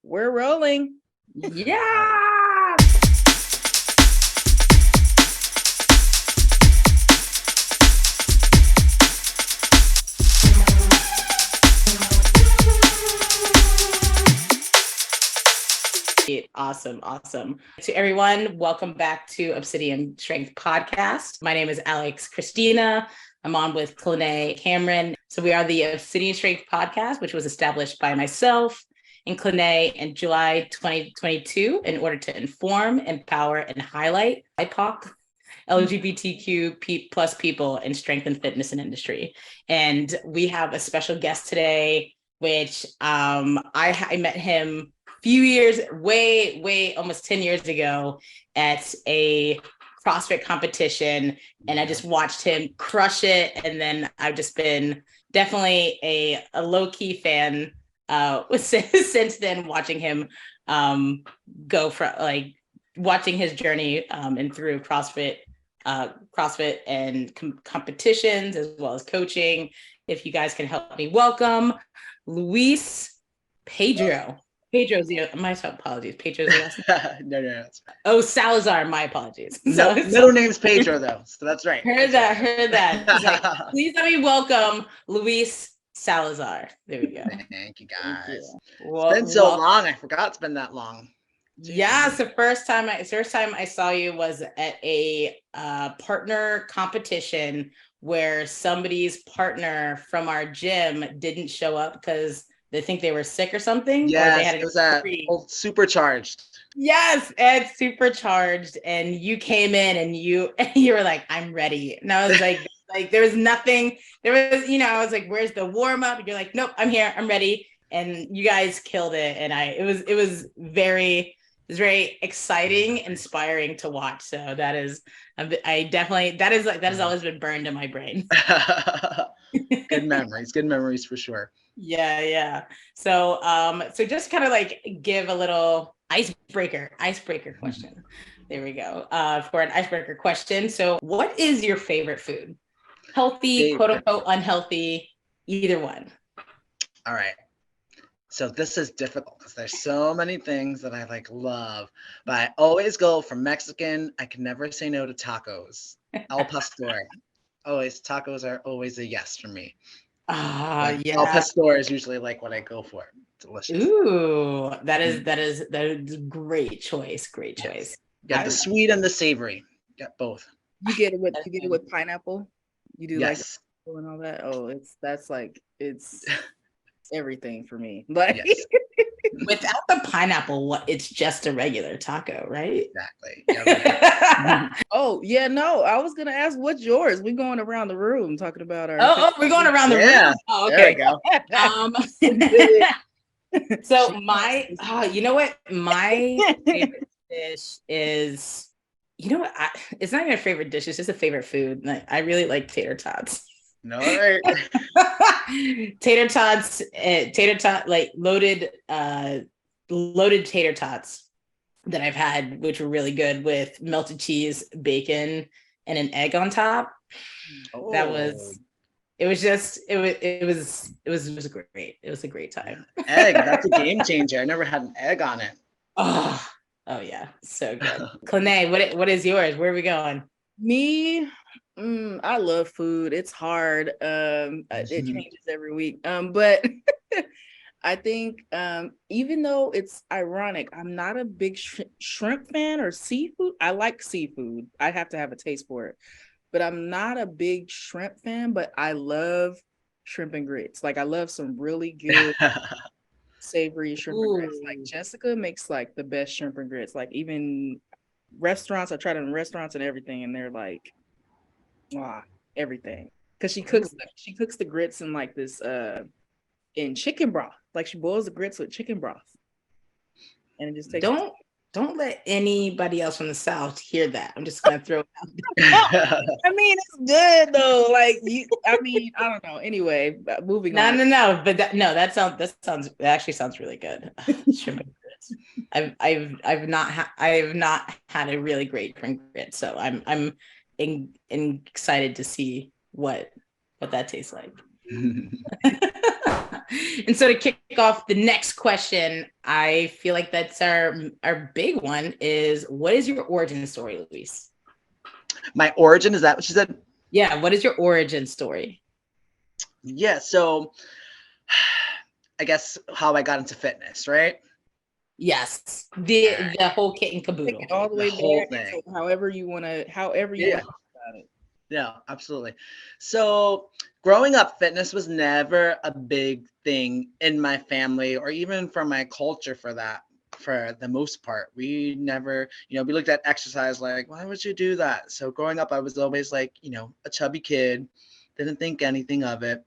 We're rolling. Yeah. Awesome. To everyone, welcome back to Obsidian Strength Podcast. My name is Alex Christina. I'm on with Clene Cameron. So we are the Obsidian Strength Podcast, which was established by myself and Clene in July 2022 in order to inform, empower, and highlight BIPOC, LGBTQ plus people in strength and fitness and industry. And we have a special guest today, which I met him few years, way, almost 10 years ago at a CrossFit competition. And I just watched him crush it. And then I've just been definitely a low-key fan since then, watching him go from like watching his journey and through CrossFit and competitions as well as coaching. If you guys can help me welcome Luis Pedro. Pedro's my apologies. Pedro's No. Oh, Salazar. My apologies. No, middle name's Pedro though, so that's right. Heard that. Like, please let me welcome Luis Salazar. There we go. Thank you guys. Well, it's been so long. I forgot it's been that long. Jeez. Yeah, it's the first time I saw you was at a partner competition where somebody's partner from our gym didn't show up because they think they were sick or something. Yes, or they had it was at Supercharged. Yes, at Supercharged, and you came in and you were like, "I'm ready," and I was like, there was nothing. There was, I was like, "Where's the warm up?" And you're like, "Nope, I'm here. I'm ready." And you guys killed it, and it was very exciting, inspiring to watch. So that is always been burned in my brain. Good memories for sure. Yeah. So just kind of like give a little icebreaker question. There we go. For an icebreaker question. So what is your favorite food? Healthy, quote unquote, unhealthy, either one. All right. So this is difficult because there's so many things that I love, but I always go for Mexican. I can never say no to tacos. Al pastor. Tacos are always a yes for me. Yeah. Al pastor is usually what I go for. Delicious. Ooh, that is a great choice. Great choice. Yeah, the sweet and the savory. Get both. You get it with pineapple. You do yes. and all that. Oh, it's everything for me. Yes. Without the pineapple, it's just a regular taco, right? Exactly. Yeah, oh yeah, no. I was gonna ask what's yours. We're going around the room talking about our. Oh, we're going around the room. Oh, okay. There we go. So you know what? My favorite dish is, it's not even a favorite dish. It's just a favorite food. I really like tater tots. No, right. tater tots, loaded tater tots that I've had, which were really good with melted cheese, bacon, and an egg on top. Oh. It was great. It was a great time. Egg, that's a game changer. I never had an egg on it. Oh yeah, so good. Clene, what is yours? Where are we going? Me. I love food. It's hard. It changes every week. But I think even though it's ironic, I'm not a big shrimp fan or seafood. I like seafood. I have to have a taste for it. But I'm not a big shrimp fan, but I love shrimp and grits. I love some really good savory shrimp and grits. Jessica makes the best shrimp and grits. Even restaurants, I tried it in restaurants and everything, and they're everything, because she cooks the grits in this in chicken broth. She boils the grits with chicken broth, and it just takes. Don't let anybody else from the South hear that. I'm just gonna throw it out there. I mean, it's good though. I don't know. Anyway, moving on. No. But that actually sounds really good. I've not had a really great shrimp grit, so I'm excited to see what that tastes like. And so to kick off the next question, I feel like that's our big one is, what is your origin story, Luis? My origin, is that what she said? Yeah, what is your origin story? Yeah, so I guess how I got into fitness, right? Yes, the whole kit and caboodle. All the way whole back. thing. So however you want to talk about it. Yeah, absolutely. So growing up, fitness was never a big thing in my family or even for my culture for that. For the most part, we never, we looked at exercise like, why would you do that? So growing up, I was always like, a chubby kid, didn't think anything of it.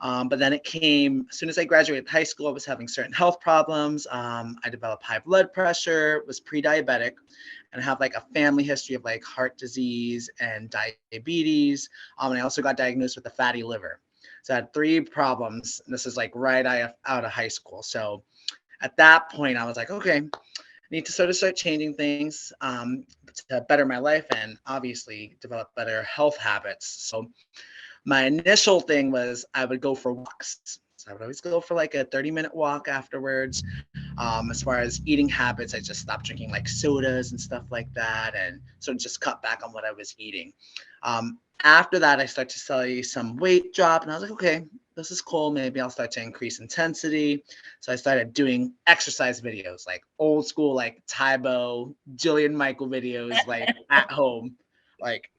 But then it came, as soon as I graduated high school, I was having certain health problems. I developed high blood pressure, was pre-diabetic, and I have like a family history of like heart disease and diabetes. And I also got diagnosed with a fatty liver. So I had 3 problems. And this is like right out of high school. So at that point, I was like, okay, I need to sort of start changing things to better my life and obviously develop better health habits. So my initial thing was I would go for walks. So I would always go for like a 30-minute walk afterwards. As far as eating habits, I just stopped drinking like sodas and stuff like that, and so just cut back on what I was eating. After that, I started to see some weight drop, and I was like, okay, this is cool. Maybe I'll start to increase intensity. So I started doing exercise videos, like old school, like Tybo, Jillian Michael videos, like at home, like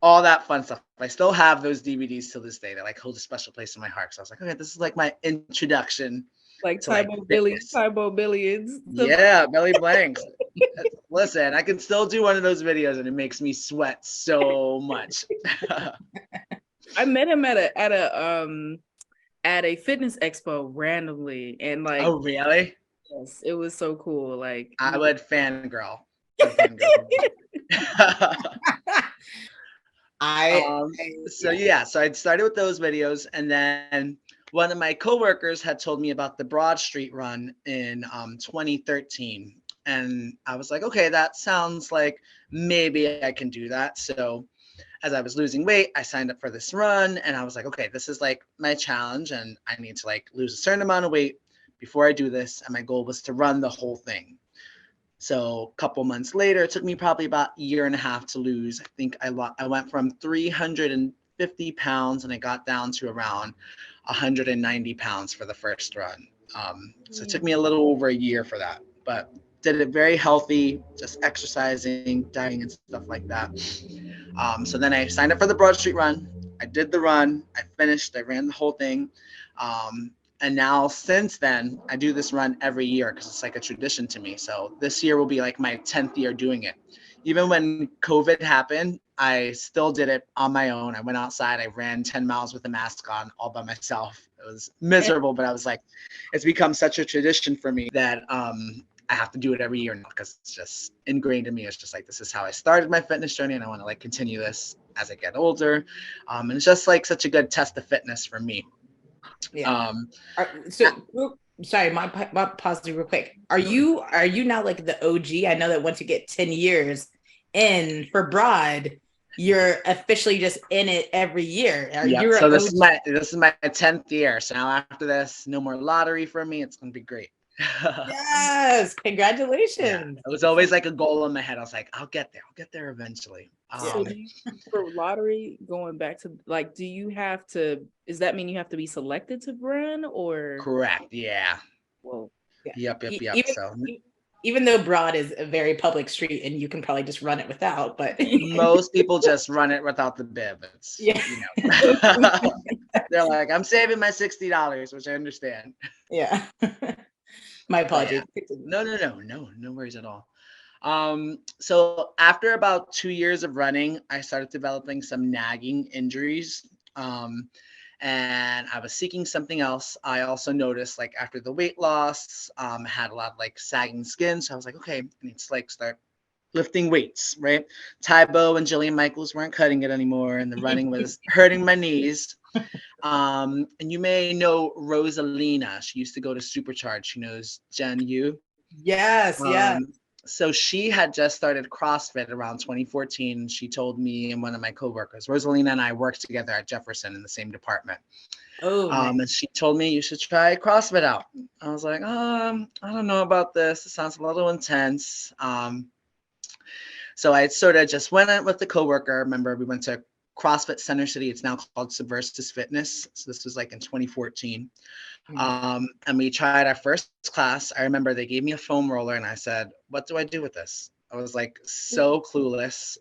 all that fun stuff. I still have those DVDs to this day. They like hold a special place in my heart. So I was like, okay, this is like my introduction Like to like fitness. Tybo Billions. Yeah, belly blanks. Listen, I can still do one of those videos and it makes me sweat so much. I met him at a fitness expo randomly, and like, oh really? yes, it was so cool. Like, I would fangirl. So I started with those videos, and then one of my coworkers had told me about the Broad Street Run in 2013, and I was like, okay, that sounds like maybe I can do that. So as I was losing weight, I signed up for this run, and I was like, okay, this is like my challenge, and I need to like lose a certain amount of weight before I do this, and my goal was to run the whole thing. So a couple months later, it took me probably about a year and a half to lose. I think I went from 350 pounds and I got down to around 190 pounds for the first run. So it took me a little over a year for that, but did it very healthy, just exercising, dieting, and stuff like that. So then I signed up for the Broad Street Run. I did the run. I finished. I ran the whole thing. And now since then, I do this run every year because it's like a tradition to me. So this year will be like my 10th year doing it. Even when COVID happened, I still did it on my own. I went outside. I ran 10 miles with a mask on all by myself. It was miserable, but I was like, it's become such a tradition for me that I have to do it every year now because it's just ingrained in me. It's just like, this is how I started my fitness journey, and I want to like continue this as I get older. And it's just like such a good test of fitness for me. Yeah. Sorry, my pause real quick. Are you now like the OG? I know that once you get 10 years in for Broad, you're officially just in it every year. Yeah. So this is my 10th year. So now after this, no more lottery for me. It's gonna be great. Yes, congratulations. Yeah. It was always like a goal in my head. I was like, I'll get there eventually. So for lottery, going back to like, does that mean you have to be selected to run, or? Correct. Yeah. Well, yeah. Yep. Even though Broad is a very public street and you can probably just run it without, but most people just run it without the bib. It's, they're like, I'm saving my $60, which I understand. Yeah. My apologies. Yeah. No worries at all. So after about 2 years of running, I started developing some nagging injuries. And I was seeking something else. I also noticed like after the weight loss, had a lot of like sagging skin. So I was like, okay, I need to like start lifting weights, right? Tybo and Jillian Michaels weren't cutting it anymore, and the running was hurting my knees. And you may know Rosalina. She used to go to Supercharge. She knows Jen Yu. Yes, yeah. So she had just started CrossFit around 2014. She told me and one of my coworkers, Rosalina and I worked together at Jefferson in the same department. Oh, nice. And she told me you should try CrossFit out. I was like, I don't know about this. It sounds a little intense. So I sort of just went in with the coworker. Remember, we went to CrossFit Center City. It's now called Subversus Fitness. So this was like in 2014. And we tried our first class. I remember they gave me a foam roller and I said, what do I do with this? I was like so clueless.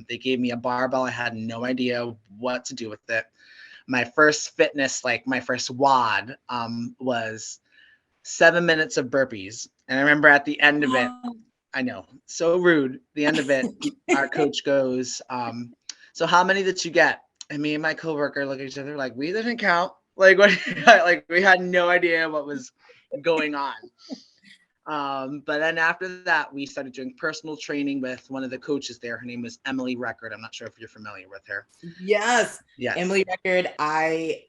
They gave me a barbell. I had no idea what to do with it. My first fitness, like my first WOD, was 7 minutes of burpees. And I remember at the end of it, I know, so rude. The end of it, our coach goes, so how many did you get? And me and my coworker look at each other like, we didn't count. Like what? Like we had no idea what was going on. But then after that, we started doing personal training with one of the coaches there. Her name was Emily Record. I'm not sure if you're familiar with her. Yes. Yes. Emily Record. I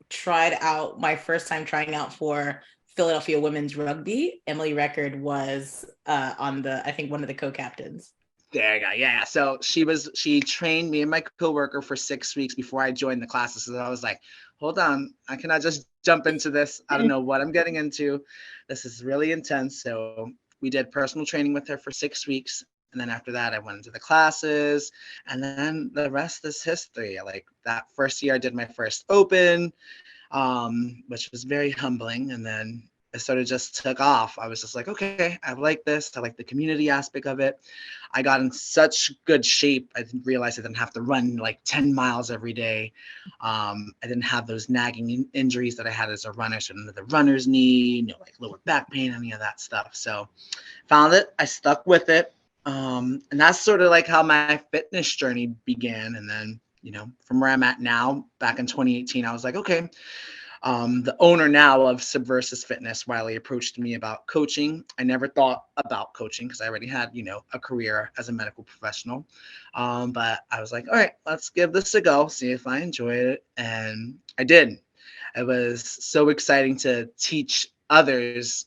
tried out my first time trying out for Philadelphia women's rugby. Emily Record was on I think one of the co-captains. There you go. Yeah. So she trained me and my coworker for 6 weeks before I joined the classes. So I was like, hold on, I cannot just jump into this. I don't know what I'm getting into. This is really intense. So we did personal training with her for 6 weeks. And then after that, I went into the classes, and then the rest is history. Like that first year I did my first open, which was very humbling. And then it sort of just took off. I was just like, okay, I like this. I like the community aspect of it. I got in such good shape. I didn't realize I didn't have to run like 10 miles every day. I didn't have those nagging injuries that I had as a runner. So the runner's knee, like lower back pain, any of that stuff. So found it. I stuck with it. And that's sort of like how my fitness journey began. And then, from where I'm at now, back in 2018, I was like, okay, the owner now of Subversus Fitness, Wiley, approached me about coaching. I never thought about coaching because I already had, a career as a medical professional. But I was like, all right, let's give this a go, see if I enjoy it. And I did. It was so exciting to teach others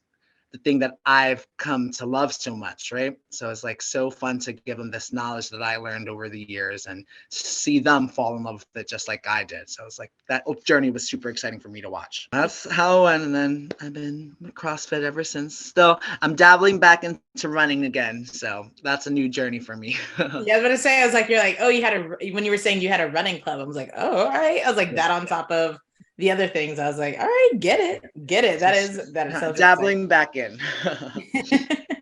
the thing that I've come to love so much, right? So it's like so fun to give them this knowledge that I learned over the years and see them fall in love with it just like I did. So it's like that journey was super exciting for me to watch. That's how I went, and then I've been with CrossFit ever since. Still, I'm dabbling back into running again, so that's a new journey for me. Yeah, I was gonna say, I was like, you're like, oh, when you were saying you had a running club, I was like, oh, all right. I was like, that on top of the other things, I was like, all right, get it. That is dabbling back in. I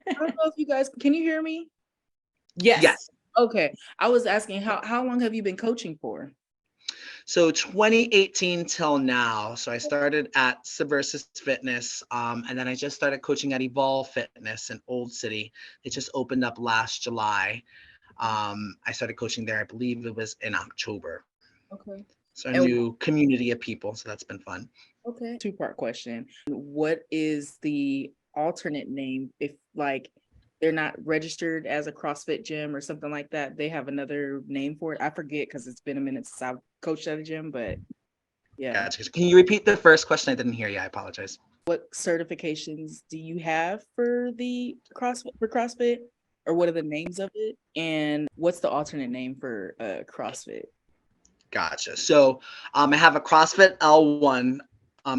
don't know if you guys can you hear me? Yes. Okay. I was asking how long have you been coaching for? So 2018 till now. So I started at Subversus Fitness, and then I just started coaching at Evolve Fitness in Old City. It just opened up last July. I started coaching there, I believe it was in October. Okay. So a new community of people. So that's been fun. Okay. Two-part question. What is the alternate name if like they're not registered as a CrossFit gym or something like that? They have another name for it. I forget because it's been a minute since I've coached at a gym, but yeah. Gotcha. Can you repeat the first question? I didn't hear you. I apologize. What certifications do you have for the CrossFit? Or what are the names of it? And what's the alternate name for CrossFit? Gotcha. So I have a CrossFit L1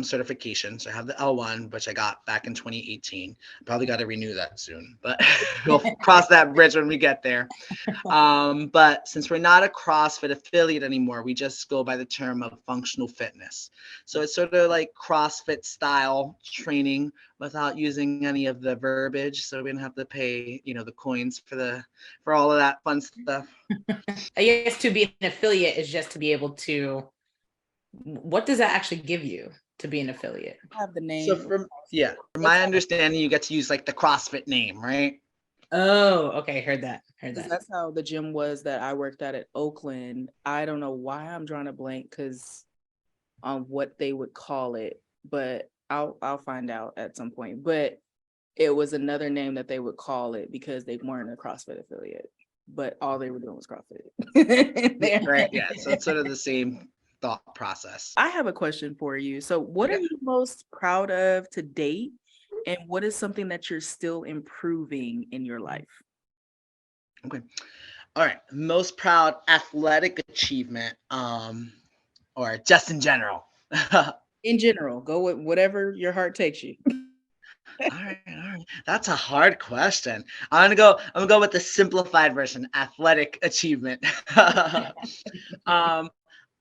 certification. So I have the L1, which I got back in 2018. Probably got to renew that soon, but we'll cross that bridge when we get there. But since we're not a CrossFit affiliate anymore, we just go by the term of functional fitness. So it's sort of like CrossFit style training without using any of the verbiage. So we don't have to pay, the coins for all of that fun stuff. I guess to be an affiliate is just to be able to, what does that actually give you to be an affiliate? Have the name. So from my understanding, you get to use like the CrossFit name, right? Oh, okay. Heard that. That's how the gym was that I worked at Oakland. I don't know why I'm drawing a blank because on what they would call it, but I'll find out at some point. But it was another name that they would call it because they weren't a CrossFit affiliate, but all they were doing was CrossFit. Right. Yeah. So it's sort of the same thought process. I have a question for you. So what are you most proud of to date? And what is something that you're still improving in your life? Okay. All right. Most proud athletic achievement, or just in general. In general, go with whatever your heart takes you. All right, all right. That's a hard question. I'm gonna go with the simplified version, athletic achievement. um,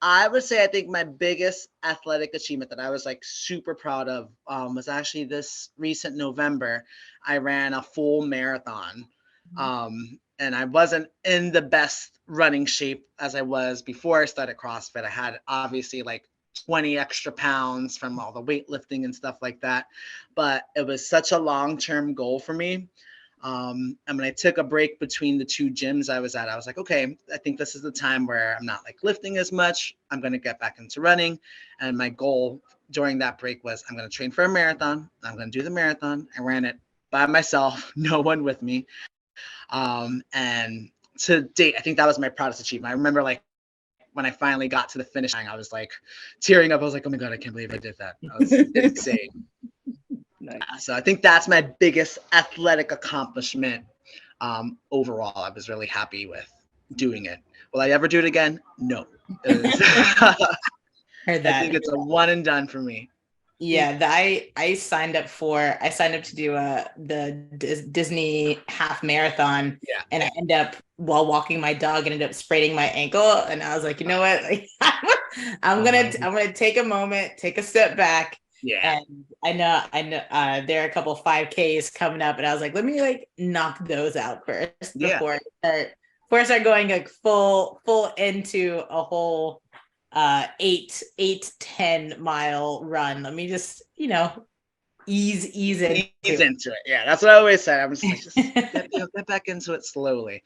I would say I think my biggest athletic achievement that I was like super proud of was actually this recent November. I ran a full marathon. And I wasn't in the best running shape as I was before I started CrossFit. I had obviously like 20 extra pounds from all the weightlifting and stuff like that. But it was such a long-term goal for me. And when I took a break between the two gyms I was at, I was like, okay, I think this is the time where I'm not like lifting as much. I'm going to get back into running. And my goal during that break was I'm going to train for a marathon. I'm going to do the marathon. I ran it by myself, no one with me. And to date, I think that was my proudest achievement. I remember like when I finally got to the finish line, I was like tearing up. I was like, oh my God, I can't believe I did that. That was insane. Nice. So I think that's my biggest athletic accomplishment. Overall, I was really happy with doing it. Will I ever do it again? No. Heard that. I think it's a one and done for me. Yeah, I signed up to do the Disney half marathon. Yeah. And I end up, while walking my dog, ended up spraining my ankle, and I was like, you know what, like, I'm gonna take a moment, take a step back. Yeah. And I know there are a couple 5Ks coming up, and I was like, let me like knock those out first before I start going like full into a whole 8-10 mile run. Let me just, ease into it. Yeah, that's what I always said. I'm just like, get back into it slowly.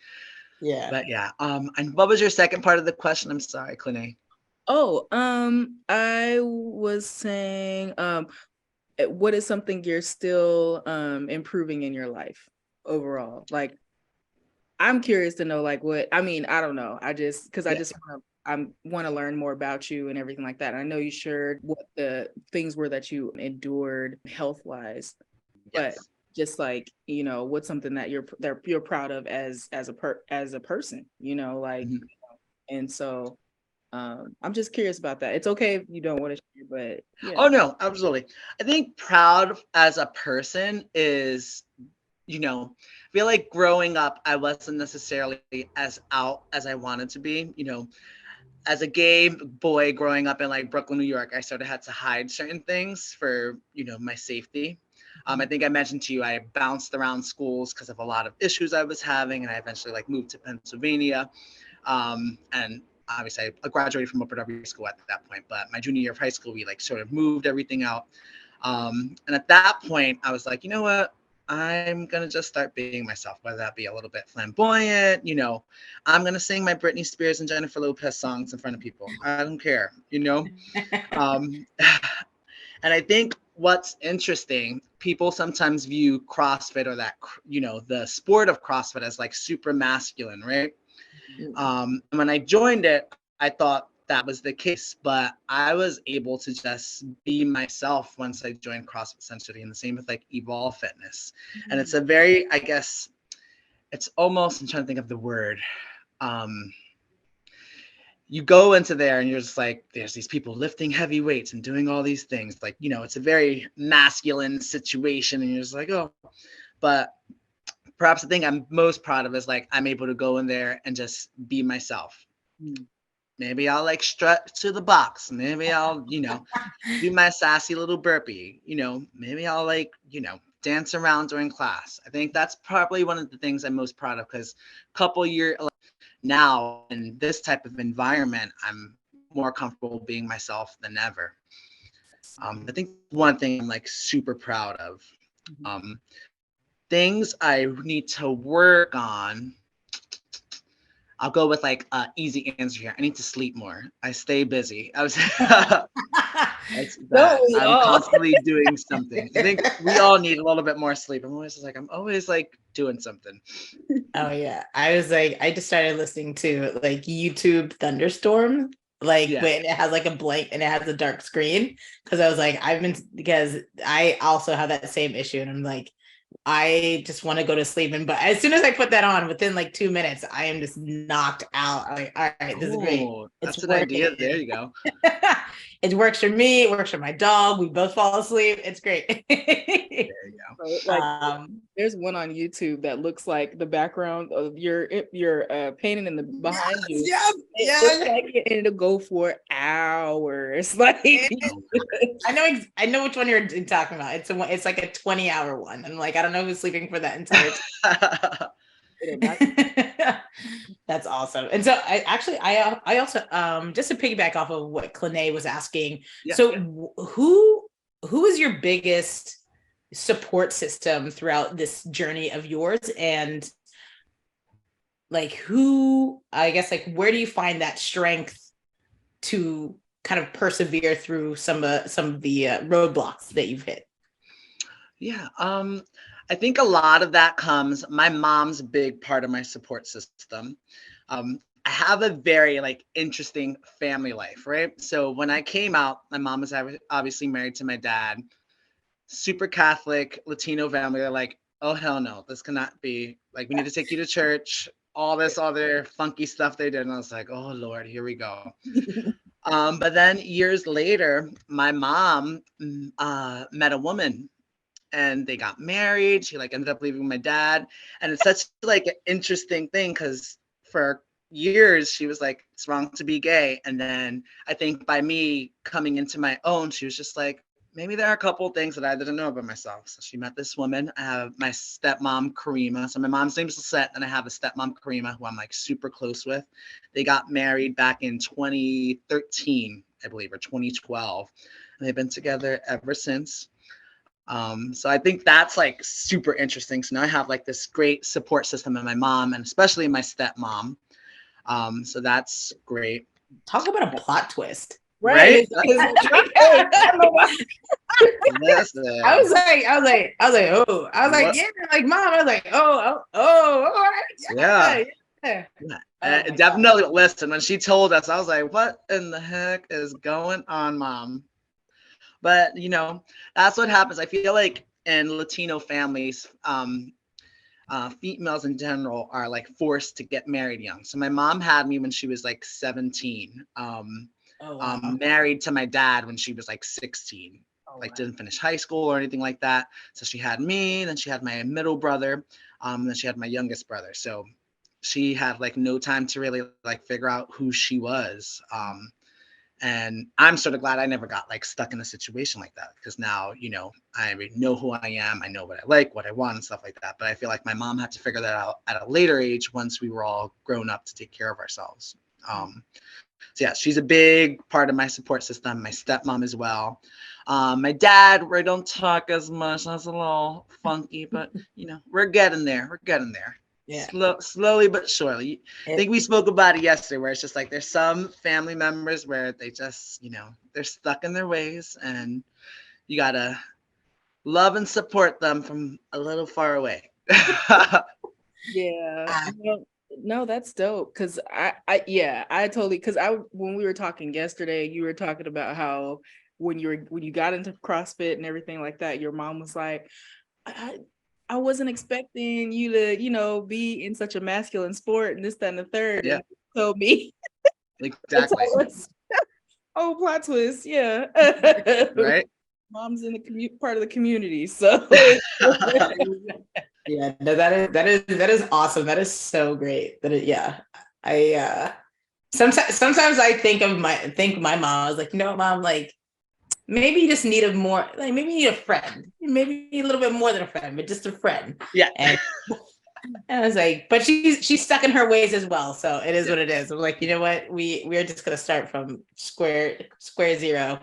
Yeah. But yeah. And what was your second part of the question? I'm sorry, Clint. Oh, I was saying, what is something you're still improving in your life overall? Like, I'm curious to know, like, what, I mean, I don't know. I just want to learn more about you and everything like that. I know you shared what the things were that you endured health-wise, but just like, what's something that you're proud of as a person, like, and so I'm just curious about that. It's okay if you don't want to share, but yeah. Oh no, absolutely. I think proud as a person is, I feel like growing up, I wasn't necessarily as out as I wanted to be. As a gay boy growing up in like Brooklyn, New York, I sort of had to hide certain things for, my safety. I think I mentioned to you, I bounced around schools because of a lot of issues I was having, and I eventually like moved to Pennsylvania. And obviously I graduated from upper W school at that point, but my junior year of high school, we like sort of moved everything out. And at that point I was like, you know what? I'm going to just start being myself, whether that be a little bit flamboyant, I'm going to sing my Britney Spears and Jennifer Lopez songs in front of people. I don't care, And I think what's interesting, people sometimes view CrossFit or that, the sport of CrossFit as like super masculine, right? And when I joined it, I thought that was the case, but I was able to just be myself once I joined CrossFit Century, and the same with like Evolve Fitness. And it's a very, I guess, it's almost, I'm trying to think of the word. You go into there and you're just like, there's these people lifting heavy weights and doing all these things. Like, it's a very masculine situation, and you're just like, oh, but perhaps the thing I'm most proud of is like, I'm able to go in there and just be myself. Maybe I'll like strut to the box. Maybe I'll, do my sassy little burpee. Maybe I'll like, dance around during class. I think that's probably one of the things I'm most proud of, because a couple years now in this type of environment, I'm more comfortable being myself than ever. I think one thing I'm like super proud of. Things I need to work on. I'll go with like easy answer here. I need to sleep more. I stay busy. I'm constantly doing something. I think we all need a little bit more sleep. I'm always doing something. Oh yeah. I just started listening to like YouTube thunderstorm like Yeah. when it has like a blank and it has a dark screen. Because I was like, because I also have that same issue, and I'm like, I just want to go to sleep. But as soon as I put that on, within like 2 minutes, I am just knocked out. I'm like, all right, this is great. Oh, It's that's an working. idea. There you go. It works for me. It works for my dog. We both fall asleep. It's great. There you go. So, like, there's one on YouTube that looks like the background of your painting in the behind you. Yep. It looks like it, and it'll go for hours. Like, I know which one you're talking about. It's like a 20-hour one. I'm like, I don't know who's sleeping for that entire time. That's awesome. And so I also just to piggyback off of what Clene was asking. Yeah. So who is your biggest support system throughout this journey of yours, and like who, I guess, like where do you find that strength to kind of persevere through some of the roadblocks that you've hit? Yeah. I think a lot of that comes, my mom's a big part of my support system. I have a very like interesting family life, right? So when I came out, my mom was obviously married to my dad, super Catholic, Latino family. They're like, oh, hell no, this cannot be, like, we need to take you to church, all this other funky stuff they did. And I was like, oh Lord, here we go. But then years later, my mom met a woman and they got married. She like ended up leaving my dad. And it's such like an interesting thing because for years she was like, it's wrong to be gay. And then I think by me coming into my own, she was just like, maybe there are a couple of things that I didn't know about myself. So she met this woman. I have my stepmom, Karima. So my mom's name is Lisette, and I have a stepmom, Karima, who I'm like super close with. They got married back in 2013, I believe, or 2012. And they've been together ever since. So I think that's like super interesting. So now I have like this great support system in my mom, and especially my stepmom. So that's great. Talk about a plot twist. Right? Listen. I was like, oh, yeah, like mom, I was like, oh, all right. Yeah. Definitely. Listen, when she told us, I was like, what in the heck is going on, mom? But you know, that's what happens. I feel like in Latino families, females in general are like forced to get married young. So my mom had me when she was like 17. Married to my dad when she was like 16. Didn't finish high school or anything like that. So she had me, then she had my middle brother, and then she had my youngest brother. So she had like no time to really like figure out who she was. And I'm sort of glad I never got like stuck in a situation like that, because now, you know, I know who I am. I know what I like, what I want, and stuff like that. But I feel like my mom had to figure that out at a later age once we were all grown up to take care of ourselves. So yeah, she's a big part of my support system. My stepmom as well. My dad, we don't talk as much. That's a little funky, but you know, we're getting there. We're getting there. Yeah. Slowly but surely. I think we spoke about it yesterday, where it's just like there's some family members where they just, you know, they're stuck in their ways, and you gotta love and support them from a little far away. Yeah. No, that's dope. Cause I totally, cause when we were talking yesterday, you were talking about how when you got into CrossFit and everything like that, your mom was like, I wasn't expecting you to, you know, be in such a masculine sport and this, that, and the third. Yeah. And told me. Exactly. Oh, plot twist. Yeah. Right. Mom's in the part of the community. So yeah, no, that is awesome. That is so great. I sometimes I think my mom. I was like, you know what, mom, like maybe you just need maybe you need a friend, maybe a little bit more than a friend, but just a friend. Yeah. And I was like, but she's stuck in her ways as well. So it is what it is. I'm like, you know what, we're just gonna start from square zero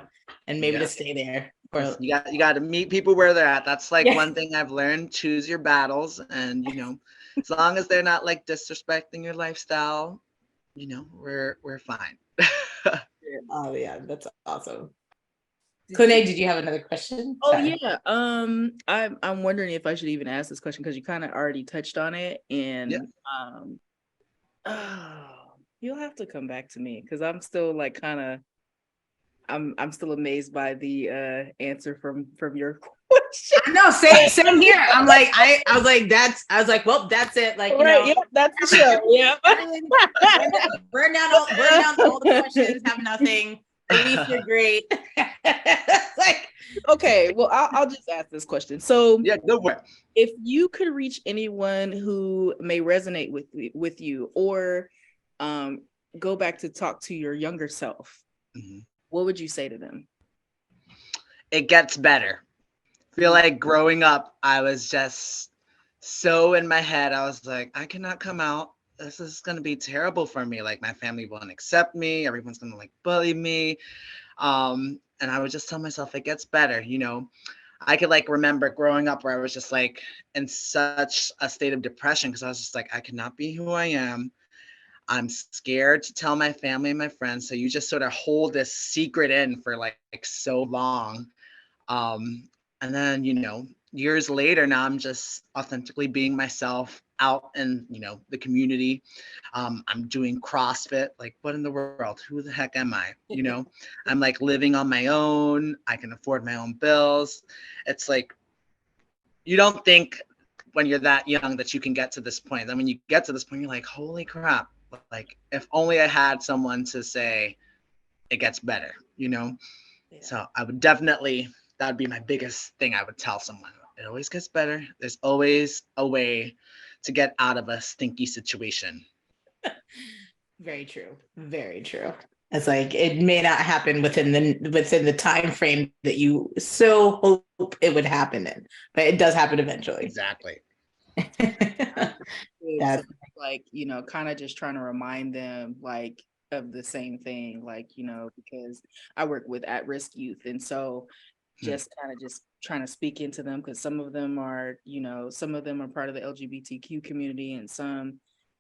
and maybe just stay there. You got to meet people where they're at. That's like one thing I've learned. Choose your battles, and you know, as long as they're not like disrespecting your lifestyle, you know, we're fine. Oh yeah, that's awesome. Kune, did you have another question? Oh yeah. I'm wondering if I should even ask this question because you kind of already touched on it. And You'll have to come back to me because I'm still like kind of I'm still amazed by the answer from your question. I know, same here. I was like, well, that's it. Like, you Right, know, yep, that's the show. Yep. burn down all the questions, have nothing. Luis, you're great. Like, Okay, well, I'll just ask this question. So, Yeah, go for it. if you could reach anyone who may resonate with you, or go back to talk to your younger self, what would you say to them? It gets better. I feel like growing up, I was just so in my head. I was like, I cannot come out. This is going to be terrible for me. Like my family won't accept me. Everyone's going to like bully me. And I would just tell myself it gets better. You know, I could like remember growing up where I was just like in such a state of depression because I was just like, I cannot be who I am. I'm scared to tell my family and my friends. So you just sort of hold this secret in for like so long. And then, you know, years later, now I'm just authentically being myself out in, you know, the community. I'm doing CrossFit. Like, what in the world? Who the heck am I? You know, I'm like living on my own. I can afford my own bills. It's like, you don't think when you're that young that you can get to this point. Then when you get to this point, you're like, holy crap. Like, if only I had someone to say it gets better, you know? Yeah. So I would definitely, that would be my biggest thing I would tell someone. It always gets better. There's always a way to get out of a stinky situation. Very true. Very true. It's like it may not happen within the time frame that you so hope it would happen in, but it does happen eventually. Exactly. That's like, you know, kind of just trying to remind them like of the same thing, like, you know, because I work with at-risk youth, and so just kind of just trying to speak into them, because some of them are, you know, some of them are part of the LGBTQ community, and some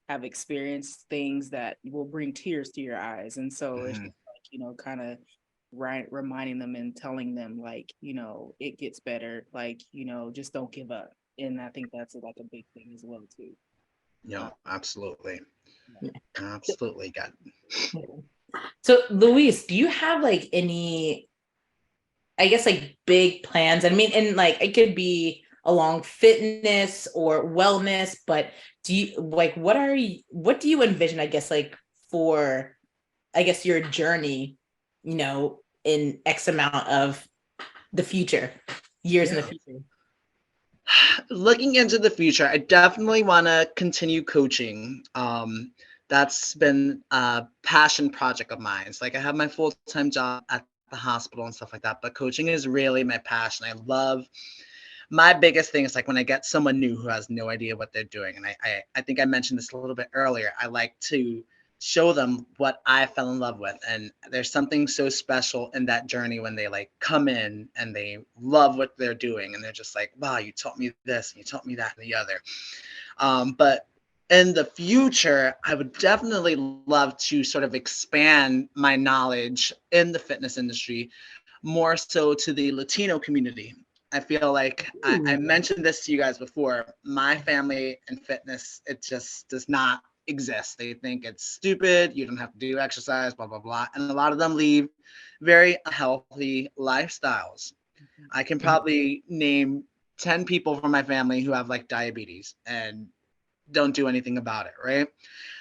have experienced things that will bring tears to your eyes. And so it's just like, you know, kind of reminding them and telling them like, you know, it gets better, like, you know, just don't give up. And I think that's like a big thing as well too. Yeah, absolutely. Absolutely. Got it. So Luis, do you have like any, I guess, like big plans? I mean, and like it could be along fitness or wellness, but do you like what do you envision, I guess, like for, I guess, your journey, you know, in X amount of the future, years in the future? Looking into the future, I definitely want to continue coaching. That's been a passion project of mine. It's like I have my full-time job at the hospital and stuff like that, but coaching is really my passion. I love, my biggest thing is like when I get someone new who has no idea what they're doing. And I think I mentioned this a little bit earlier. I like to show them what I fell in love with. And there's something so special in that journey when they like come in and they love what they're doing. And they're just like, wow, you taught me this and you taught me that and the other. But in the future, I would definitely love to sort of expand my knowledge in the fitness industry, more so to the Latino community. I feel like I mentioned this to you guys before. My family and fitness, it just does not exist. They think it's stupid. You don't have to do exercise, blah, blah, blah. And a lot of them lead very unhealthy lifestyles. I can probably name 10 people from my family who have like diabetes and don't do anything about it, right?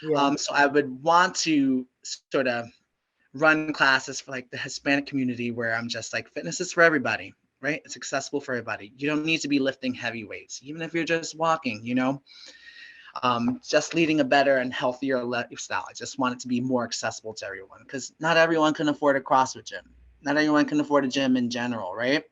Yeah. So I would want to sort of run classes for like the Hispanic community where I'm just like, fitness is for everybody, right? It's accessible for everybody. You don't need to be lifting heavy weights, even if you're just walking, you know, just leading a better and healthier lifestyle. I just want it to be more accessible to everyone, because not everyone can afford a CrossFit gym. Not everyone can afford a gym in general, right?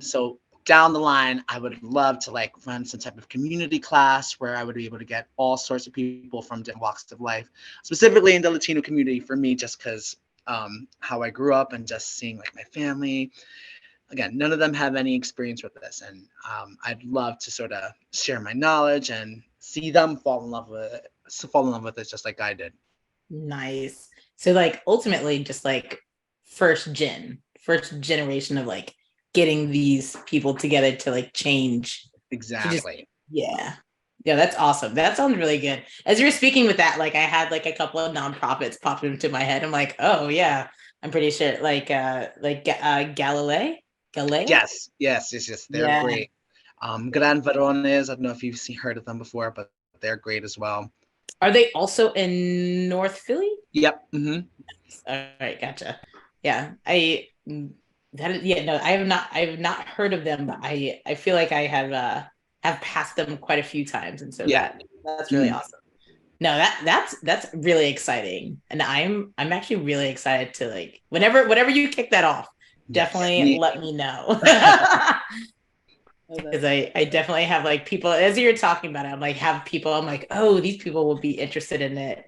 So down the line, I would love to like run some type of community class where I would be able to get all sorts of people from different walks of life, specifically in the Latino community for me, just because how I grew up and just seeing like my family. Again, none of them have any experience with this. And I'd love to sort of share my knowledge and see them fall in love with it just like I did. Nice. So like ultimately just like first generation of like getting these people together to like change. Exactly. Yeah. Yeah, that's awesome. That sounds really good. As you were speaking with that, like I had like a couple of nonprofits pop into my head. I'm like, oh yeah, I'm pretty sure Galileo. Yes. They're Yeah. great. Gran Varones, I don't know if you've heard of them before, but they're great as well. Are they also in North Philly? Yep. Mm-hmm. All right, gotcha. Yeah, yeah, no, I have not heard of them, but I feel like I have passed them quite a few times, and so Yeah. that's really Mm-hmm. awesome. No, that's really exciting, and I'm actually really excited to like whenever you kick that off, Yes. definitely let me know. Oh, Because I definitely have like people as you're talking about it, I'm like have people, I'm like, oh, these people will be interested in it.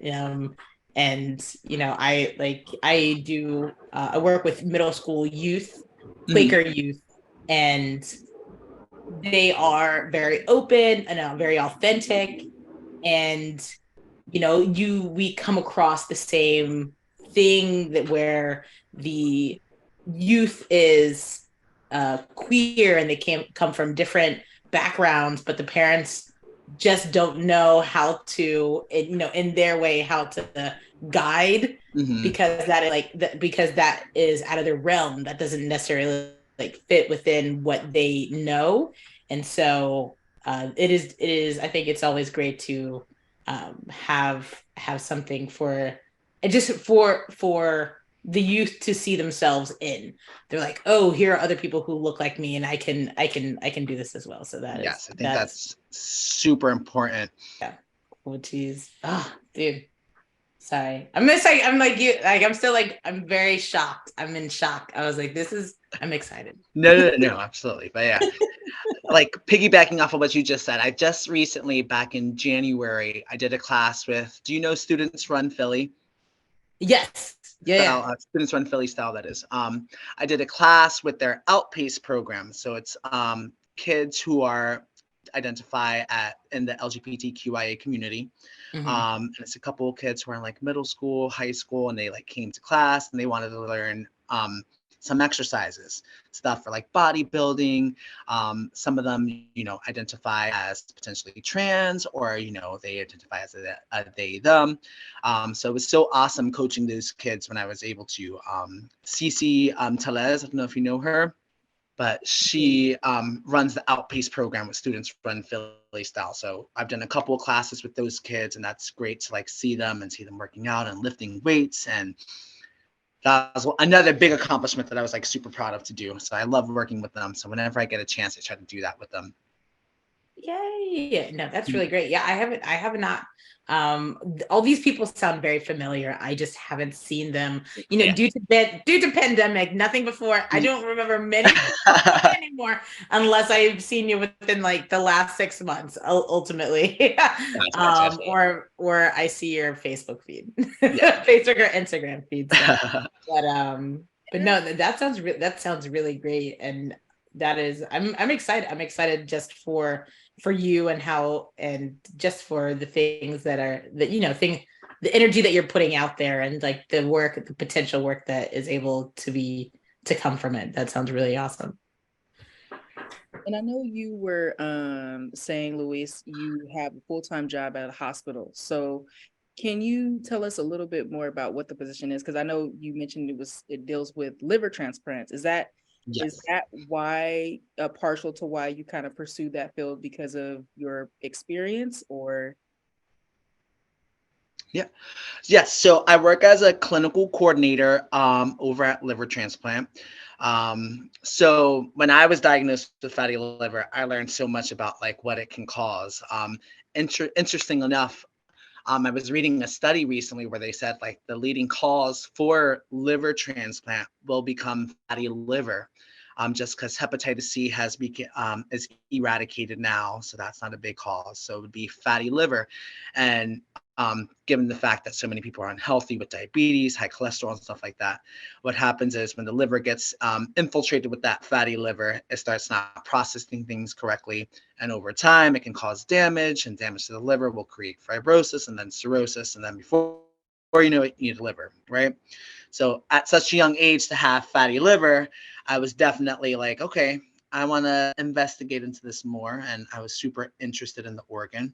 And I do I work with middle school youth, Mm-hmm. Quaker youth, and they are very open and very authentic. And we come across the same thing that where the youth is queer and they come from different backgrounds, but the parents just don't know how to, in their way, how to guide, Mm-hmm. because that is because that is out of their realm. That doesn't necessarily like fit within what they know. And so it is I think it's always great to have something for and just for the youth to see themselves in. They're like, oh, here are other people who look like me, and I can do this as well. So Yes, I think that's that's super important. yeah. Which is dude. Sorry, I'm just like I'm like you. Like I'm still like I'm very shocked. I'm in shock. I was like, I'm excited. No, absolutely. But yeah, like piggybacking off of what you just said, I just recently, back in January, I did a class with, do you know Students Run Philly? Yes. Yeah. Style, Students Run Philly style, that is. I did a class with their Outpace program. So it's kids who are identify in the LGBTQIA community. Mm-hmm. And it's a couple of kids who are in like middle school, high school, and they like came to class and they wanted to learn some exercises, stuff for like bodybuilding. Some of them, identify as potentially trans, or, they identify as a they, them. So it was so awesome coaching those kids when I was able to. Cece Telez, I don't know if you know her, but she runs the Outpace program with Students Run Philly style. So I've done a couple of classes with those kids, and that's great to like see them working out and lifting weights. And that was another big accomplishment that I was like super proud of to do. So I love working with them. So whenever I get a chance, I try to do that with them. Yay. No, that's really great. Yeah, I have not all these people sound very familiar. I just haven't seen them, Yeah. due to pandemic, nothing before. I don't remember many anymore unless I've seen you within like the last 6 months, ultimately. Gotcha. Or I see your Facebook feed. Yeah. Facebook or Instagram feed. So. But no, that sounds really great. And that is I'm excited. I'm excited just for you and how and just for the things the energy that you're putting out there and like the potential work that is able to come from it. That sounds really awesome. And I know you were saying, Luis, you have a full-time job at a hospital. So can you tell us a little bit more about what the position is? Because I know you mentioned it deals with liver transplants. Is that Yes. why partial to why you kind of pursue that field, because of your experience, or? Yeah. Yes. So I work as a clinical coordinator over at Liver Transplant. So when I was diagnosed with fatty liver, I learned so much about like what it can cause. Interesting enough, I was reading a study recently where they said like the leading cause for liver transplant will become fatty liver, just because hepatitis C is eradicated now, so that's not a big cause. So it would be fatty liver, and given the fact that so many people are unhealthy with diabetes, high cholesterol, and stuff like that, what happens is when the liver gets infiltrated with that fatty liver, it starts not processing things correctly. And over time, it can cause damage, and damage to the liver will create fibrosis and then cirrhosis. And then before you know it, you need a liver, right? So at such a young age to have fatty liver, I was definitely like, okay, I want to investigate into this more. And I was super interested in the organ.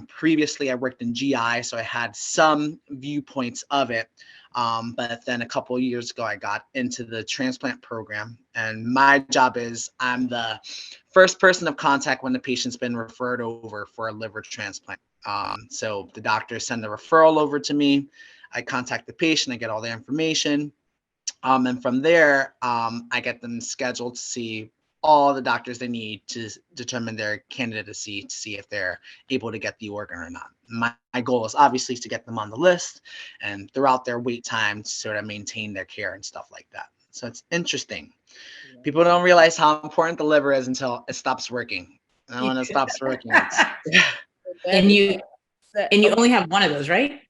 Previously, I worked in GI, so I had some viewpoints of it. But then a couple of years ago, I got into the transplant program. And my job is I'm the first person of contact when the patient's been referred over for a liver transplant. So the doctors send the referral over to me. I contact the patient, I get all the information. And from there, I get them scheduled to see all the doctors they need to determine their candidacy to see if they're able to get the organ or not. My goal is obviously to get them on the list and throughout their wait time to sort of maintain their care and stuff like that. So it's interesting. People don't realize how important the liver is until it stops working. And when it stops working, it's And you that, only have one of those, right?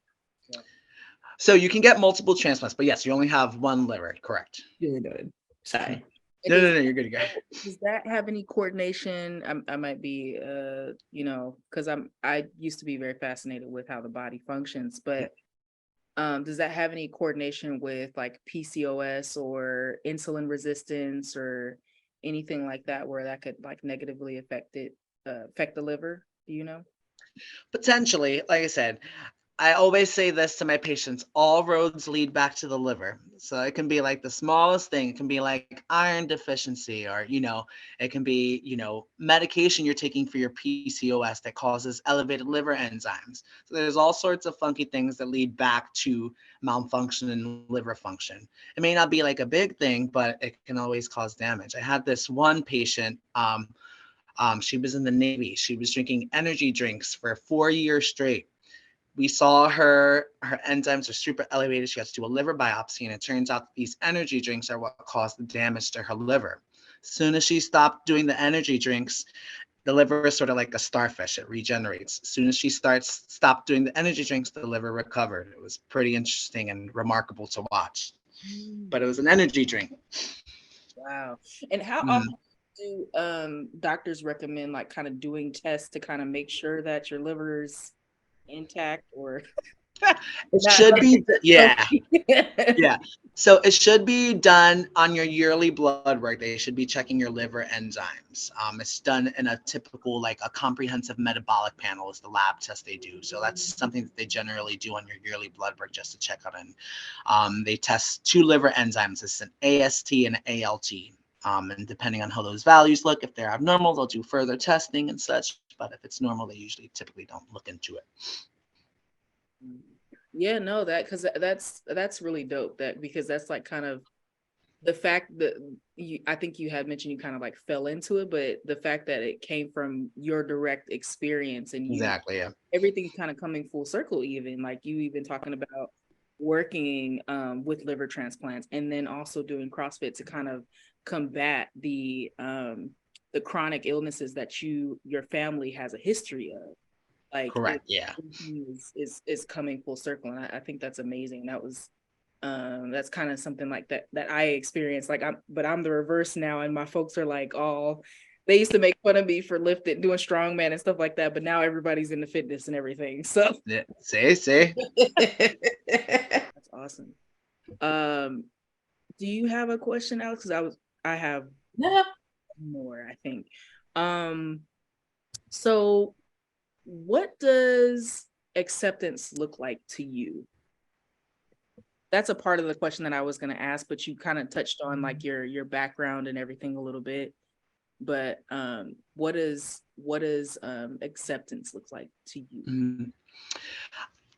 so you can get multiple transplants, but yes, you only have one liver, correct? Really good. Sorry. No, you're good. You're good. Does that have any coordination? I might be, because I used to be very fascinated with how the body functions, but does that have any coordination with like PCOS or insulin resistance or anything like that, where that could like negatively affect the liver? Do you know? Potentially, like I said, I always say this to my patients, all roads lead back to the liver. So it can be like the smallest thing. It can be like iron deficiency, or, it can be, medication you're taking for your PCOS that causes elevated liver enzymes. So there's all sorts of funky things that lead back to malfunction in liver function. It may not be like a big thing, but it can always cause damage. I had this one patient, she was in the Navy. She was drinking energy drinks for 4 years straight. We saw her enzymes are super elevated. She has to do a liver biopsy, and it turns out that these energy drinks are what caused the damage to her liver. As soon as she stopped doing the energy drinks, the liver is sort of like a starfish. It regenerates. As soon as she stopped doing the energy drinks, the liver recovered. It was pretty interesting and remarkable to watch. But it was an energy drink. Wow. And how often do doctors recommend like kind of doing tests to kind of make sure that your liver's intact or it should be yeah, so it should be done on your yearly blood work. They should be checking your liver enzymes. It's done in a typical, like a comprehensive metabolic panel is the lab test they do. So that's something that they generally do on your yearly blood work just to check out. And they test 2 liver enzymes. It's an AST and an ALT. And depending on how those values look, if they're abnormal, they'll do further testing and such. But if it's normal, they usually typically don't look into it. Yeah, no, because that's really dope. Because that's like kind of the fact that I think you had mentioned you kind of like fell into it, but the fact that it came from your direct experience and exactly, yeah, everything's kind of coming full circle. Even like you even talking about working with liver transplants and then also doing CrossFit to kind of combat the chronic illnesses that your family has a history of. Like correct, yeah, is coming full circle, and I think that's amazing. That's kind of something like that I experienced. Like I'm the reverse now, and my folks are like they used to make fun of me for lifting, doing strongman and stuff like that, but now everybody's into fitness and everything. So yeah, see, that's awesome. Do you have a question, Alex? Because I have more, I think. So what does acceptance look like to you? That's a part of the question that I was going to ask, but you kind of touched on like your background and everything a little bit. But what does acceptance look like to you?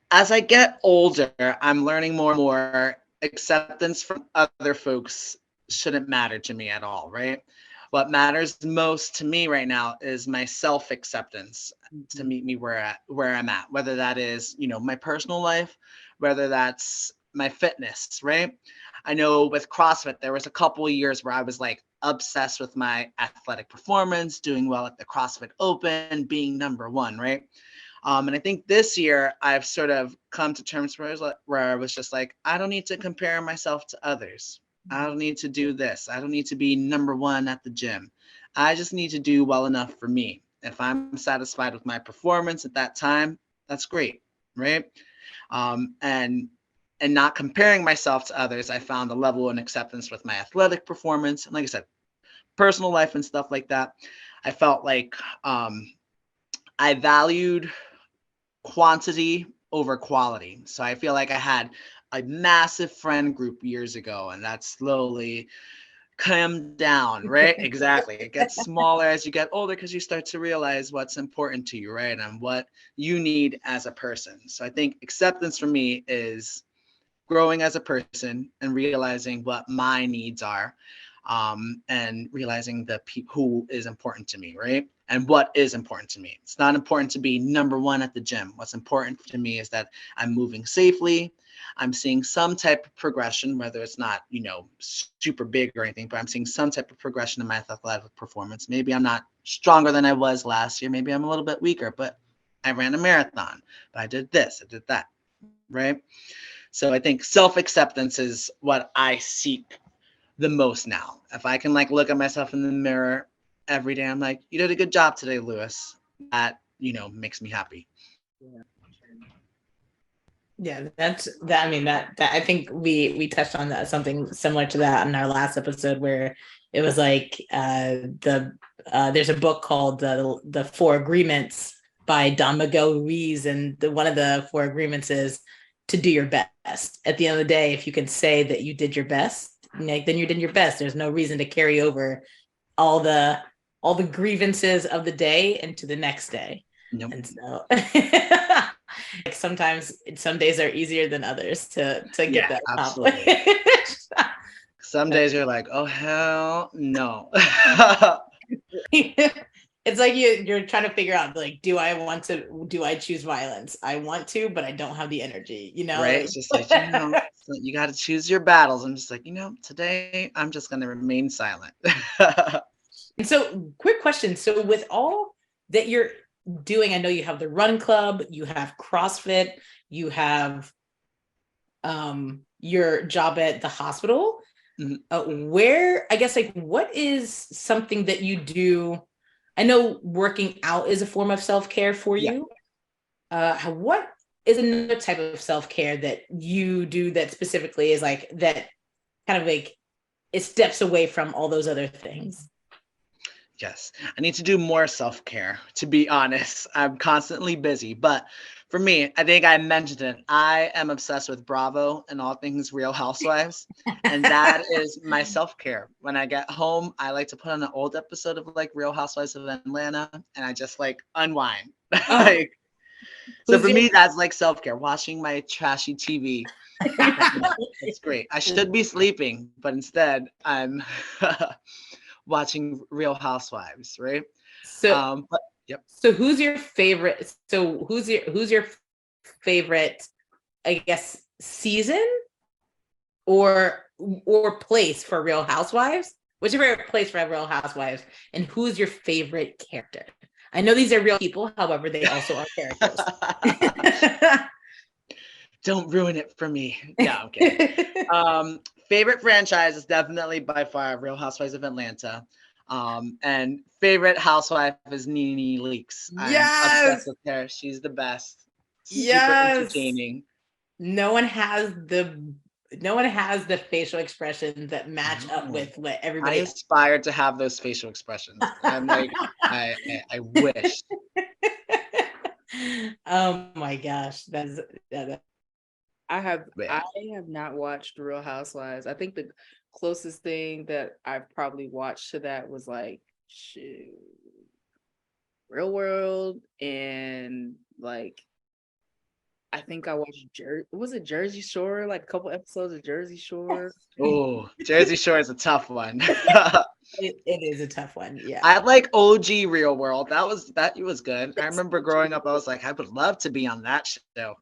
As I get older, I'm learning more and more acceptance from other folks shouldn't matter to me at all, right? What matters most to me right now is my self-acceptance to meet me where I'm at, whether that is, my personal life, whether that's my fitness, right? I know with CrossFit, there was a couple of years where I was like obsessed with my athletic performance, doing well at the CrossFit Open, being number 1, right? And I think this year I've sort of come to terms where I was just like, I don't need to compare myself to others. I don't need to do this. I don't need to be number 1 at the gym. I just need to do well enough for me. If I'm satisfied with my performance at that time, that's great, right? And not comparing myself to others, I found a level of acceptance with my athletic performance. And like I said, personal life and stuff like that, I felt like I valued quantity over quality. So I feel like I had a massive friend group years ago, and that slowly come down, right? Exactly. It gets smaller as you get older because you start to realize what's important to you, right? And what you need as a person. So I think acceptance for me is growing as a person and realizing what my needs are, and realizing who is important to me, right? And what is important to me. It's not important to be number one at the gym. What's important to me is that I'm moving safely. I'm seeing some type of progression, whether it's not, super big or anything, but I'm seeing some type of progression in my athletic performance. Maybe I'm not stronger than I was last year. Maybe I'm a little bit weaker, but I ran a marathon, but I did this, I did that, right? So I think self-acceptance is what I seek the most now. If I can look at myself in the mirror every day, I'm like, you did a good job today, Luis. That, makes me happy. Yeah, that's that. I mean, that I think we touched on that, something similar to that in our last episode, where it was like there's a book called the Four Agreements by Don Miguel Ruiz, and one of the four agreements is to do your best. At the end of the day, if you can say that you did your best, then you did your best. There's no reason to carry over all the grievances of the day into the next day. Nope. And so sometimes some days are easier than others to get that accomplished. Some days you're like, oh hell no. It's like you're trying to figure out, like, do I choose violence? I want to, but I don't have the energy, Right? It's just like, you got to choose your battles. I'm just like, today I'm just going to remain silent. And so, quick question. So with all that you're doing, I know you have the run club, you have CrossFit, you have your job at the hospital. Where, I guess, what is something that you do? I know working out is a form of self-care for you. What is another type of self-care that you do that specifically is that kind of it steps away from all those other things? Yes, I need to do more self-care, to be honest. I'm constantly busy, but for me, I think I mentioned it. I am obsessed with Bravo and all things Real Housewives, and that is my self-care. When I get home, I like to put on an old episode of Real Housewives of Atlanta, and I just unwind. So for me, that's self-care. Watching my trashy TV. It's great. I should be sleeping, but instead I'm watching Real Housewives, right? So, yep. So who's your favorite? So who's your favorite, I guess, season or place for Real Housewives? What's your favorite place for Real Housewives? And who's your favorite character? I know these are real people, however, they also are characters. Don't ruin it for me. Yeah, okay. Favorite franchise is definitely by far Real Housewives of Atlanta. And favorite housewife is Nene Leakes. I'm obsessed with her. She's the best. Super entertaining. No one has the facial expressions that match up with what everybody. I aspire to have those facial expressions. I'm like, I wish. Oh my gosh, I have not watched Real Housewives. I think the closest thing that I've probably watched to that was Real World, and I think I watched Jersey Shore, a couple episodes of Jersey Shore. Oh, Jersey Shore is a tough one. It is a tough one. Yeah. I like OG Real World. That was good. I remember growing up, I was like, I would love to be on that show.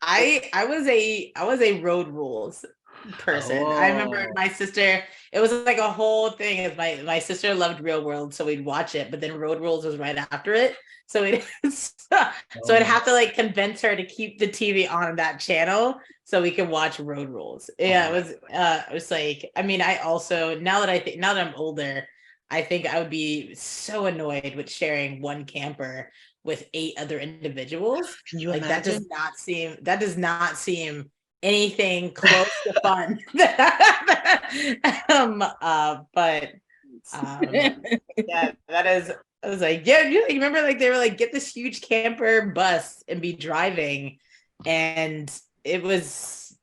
I was a Road Rules person. I remember my sister, it was a whole thing. Is my sister loved Real World, so we'd watch it, but then Road Rules was right after it. So I'd have to convince her to keep the TV on that channel so we could watch Road Rules. Yeah, it was I mean, I also, now that I'm older, I think I would be so annoyed with sharing one camper with 8 other individuals. Can you imagine? That does not seem anything close to fun. But yeah, that is. I was like, yeah, you remember like they were like, get this huge camper bus and be driving, and it was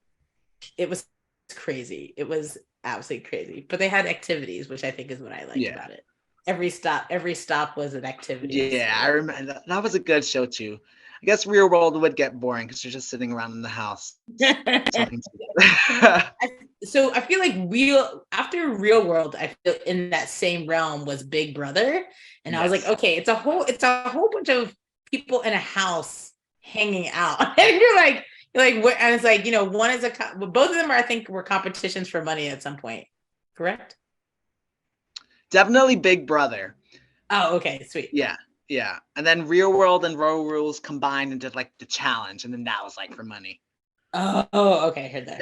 crazy. It was absolutely crazy. But they had activities, which I think is what I liked about it. Every stop was an activity. Yeah, I remember that was a good show too. I guess Real World would get boring because you're just sitting around in the house talking together. So I feel like after Real World, I feel in that same realm was Big Brother, and I was like, okay, it's a whole bunch of people in a house hanging out, and you're like, and it's like, one is both of them are, I think, were competitions for money at some point, correct? Definitely Big Brother. Oh, okay, sweet. Yeah. And then Real World and Road Rules combined into like the challenge, and then that was like for money. Oh, okay, heard that.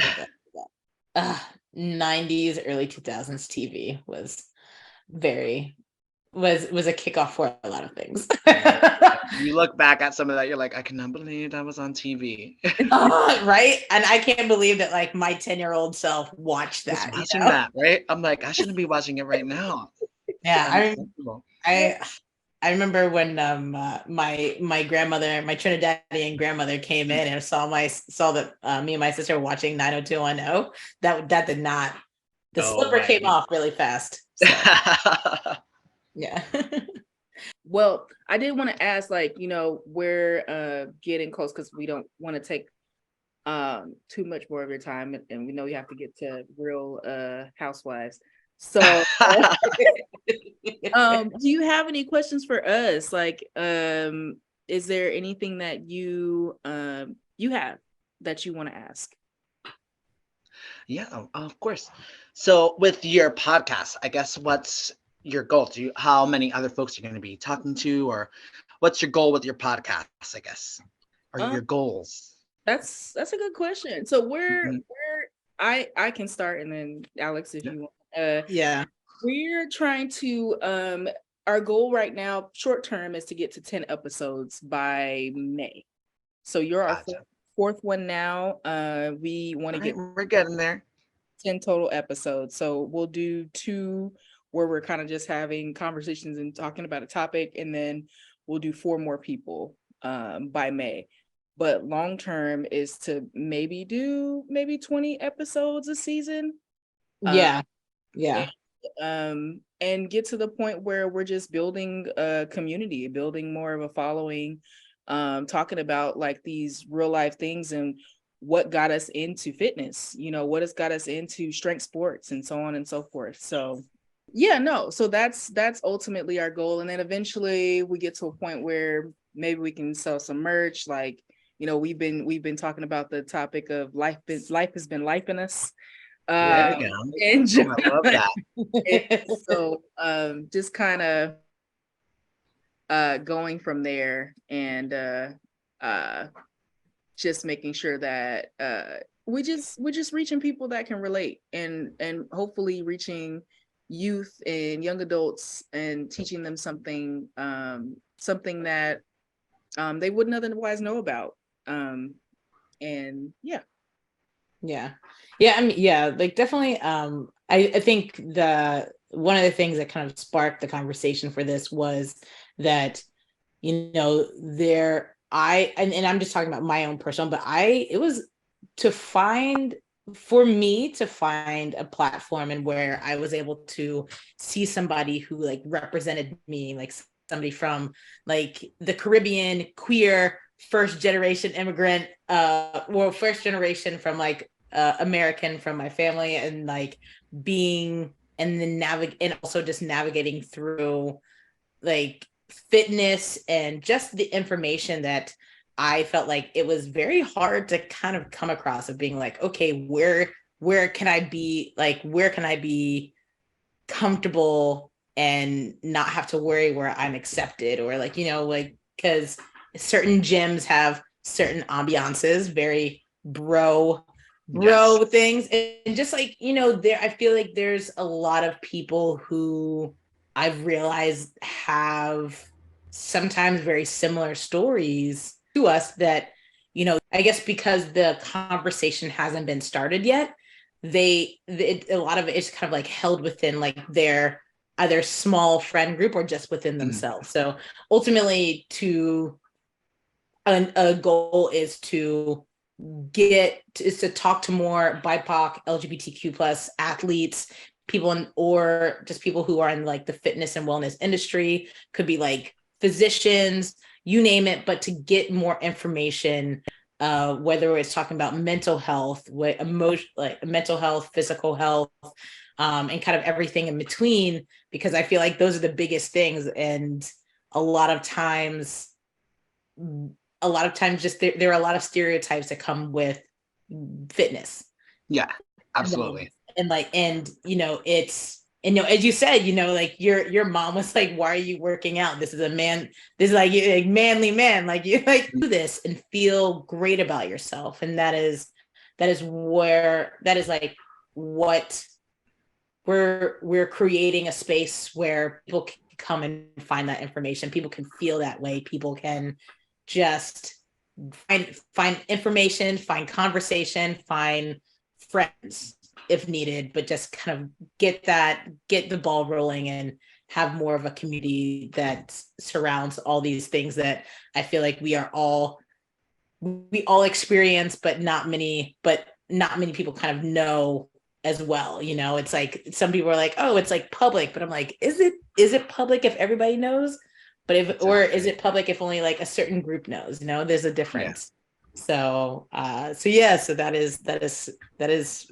90s, early 2000s TV was a kickoff for a lot of things. You look back at some of that, you're like, I cannot believe that was on TV. Right? And I can't believe that like my 10-year-old self watched that. Watching that, right? I'm like, I shouldn't be watching it right now. Yeah, I remember when my grandmother, my Trinidadian grandmother, came in and saw that me and my sister were watching 90210. That did not. The slipper came off really fast. So. Yeah. Well, I did want to ask, like, we're getting close because we don't want to take too much more of your time, and we know you have to get to Real Housewives. So do you have any questions for us? Like, is there anything that you have that you want to ask? Yeah, of course. So with your podcast, I guess what's your goal? How many other folks you're going to be talking to, or what's your goal with your podcast, I guess, or your goals? That's a good question. So I can start, and then Alex, if you want. Yeah. We're trying to our goal right now, short term, is to get to 10 episodes by May. So you're our fourth one now. We want to we're getting there. 10 total episodes. So we'll do 2 where we're kind of just having conversations and talking about a topic, and then we'll do 4 more people by May. But long term is to maybe do 20 episodes a season. Yeah. And get to the point where we're just building a community, building more of a following, talking about like these real life things and what got us into fitness, what has got us into strength sports and so on and so forth. So so that's ultimately our goal. And then eventually we get to a point where maybe we can sell some merch. Like, we've been talking about the topic of life has been life in us. There you go. And I love that. So just kind of going from there, and just making sure that we're just reaching people that can relate, and hopefully reaching youth and young adults and teaching them something that they wouldn't otherwise know about. And I mean, like definitely. I think one of the things that kind of sparked the conversation for this was that, and I'm just talking about my own personal, but it was for me to find a platform and where I was able to see somebody who like represented me, like somebody from like the Caribbean, queer, first generation immigrant, first generation from like American from my family, and like being and then and also just navigating through like fitness and just the information that I felt like it was very hard to kind of come across, of being like, okay, where can I be comfortable and not have to worry where I'm accepted, or like, because certain gyms have certain ambiances, very bro things, and just like, I feel like there's a lot of people who I've realized have sometimes very similar stories to us that I guess because the conversation hasn't been started yet, a lot of it is kind of like held within like their either small friend group or just within themselves. So ultimately, a goal is to talk to more BIPOC, LGBTQ plus athletes, or just people who are in like the fitness and wellness industry, could be like physicians, you name it, but to get more information, whether it's talking about mental health, mental health, physical health, and kind of everything in between, because I feel like those are the biggest things. And a lot of times just there are a lot of stereotypes that come with fitness. Yeah, absolutely. And it's, as you said, like your mom was like, why are you working out? This is like manly man, like you like do this and feel great about yourself. And that is like what we're creating, a space where people can come and find that information. People can feel that way. People can just find information, find conversation, find friends if needed, but just kind of get the ball rolling and have more of a community that surrounds all these things that I feel like we all experience, but not many people kind of know as well. It's like some people are like, oh, it's like public, but I'm like, is it public if everybody knows? But or is it public if only like a certain group knows? There's a difference. Yeah. So that is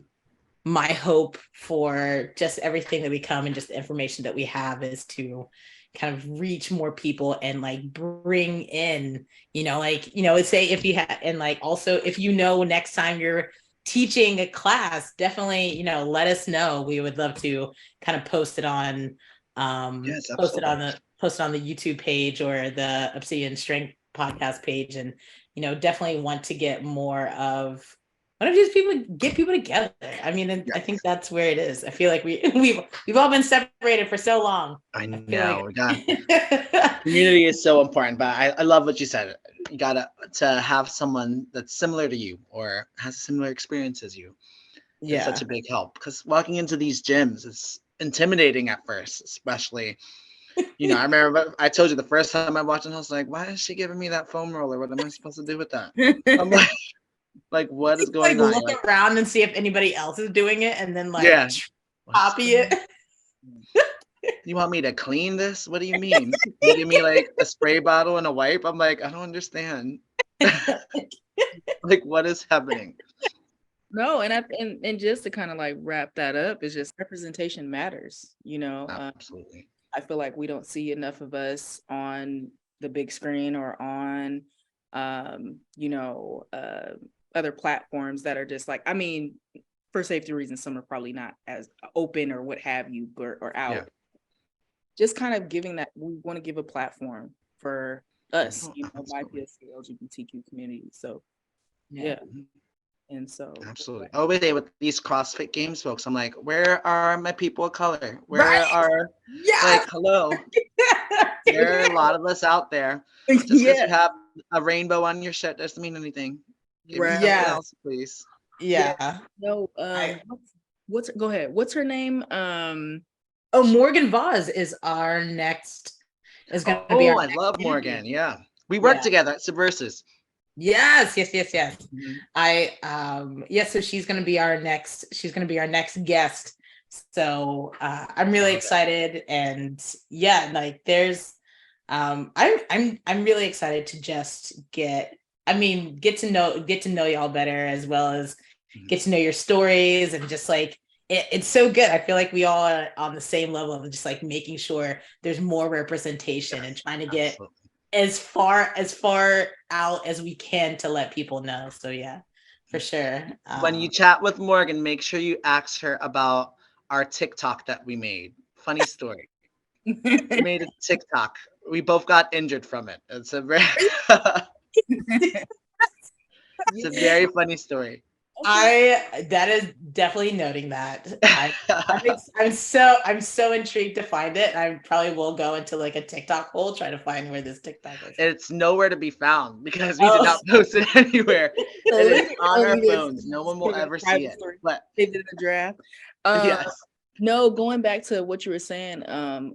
my hope for just everything that we come and just the information that we have, is to kind of reach more people and like bring in, say if you have, and like also if next time you're teaching a class, definitely let us know. We would love to kind of post it on post it on the YouTube page or the Obsidian Strength podcast page, and definitely want to get more of just get people together. I mean, yes. I think that's where it is. I feel like we've all been separated for so long. I know. Community is so important, but I love what you said. You gotta to have someone that's similar to you or has a similar experience as you. Yeah. It's such a big help, because walking into these gyms is intimidating at first, especially. I remember I told you the first time I watched it, I was like, why is she giving me that foam roller? What am I supposed to do with that? I'm like, what is going on? Look around and see if anybody else is doing it, and then copy it. You want me to clean this? What do you mean? You give me like a spray bottle and a wipe? I'm like, I don't understand. Like, what is happening? No, and just to kind of like wrap that up, is just representation matters. Absolutely. I feel like we don't see enough of us on the big screen or on, other platforms that are just like, I mean, for safety reasons, some are probably not as open or what have you, or out. Yeah. Just kind of giving that, we want to give a platform for us, BIPOC, LGBTQ community. So, yeah. And so absolutely. Always say with these CrossFit Games folks, I'm like, where are my people of color? Where are like, hello? There are a lot of us out there. Just because you have a rainbow on your shirt doesn't mean anything. Give me something else, please. Yeah. No, go ahead. What's her name? Morgan Vaz is our next. Is going to be our. I love Morgan. Yeah, we work together at Subversives. Yes. Mm-hmm. So she's going to be our next guest. So I'm really excited, and like there's I'm really excited to just get to know y'all better, as well as get to know your stories, and just like it's so good. I feel like we all are on the same level of just like making sure there's more representation and trying to get as far out as we can to let people know. So yeah, for sure. When you chat with Morgan, make sure you ask her about our TikTok that we made. Funny story. We made a TikTok. We both got injured from it. It's a very it's a very funny story. That is definitely noting that. I'm so intrigued to find it. I probably will go into like a TikTok hole, try to find where this TikTok is. It's nowhere to be found because we did not post it anywhere. It is on our phones. No one will ever see it. But they did the draft. yes. No, going back to what you were saying,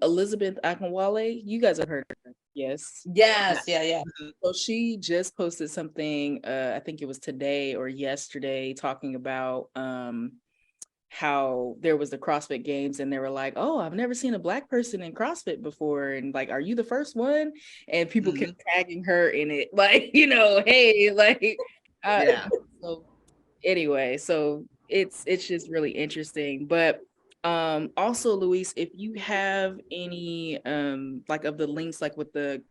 Elizabeth Akinwale, you guys have heard her. Yes. Yes. Yeah. So she just posted something, I think it was today or yesterday, talking about how there was the CrossFit games and they were like, oh, I've never seen a Black person in CrossFit before. And like, are you the first one? And people kept tagging her in it. Like, hey, like, yeah. So anyway, so it's just really interesting. But also, Luis, if you have any like of the links, like with the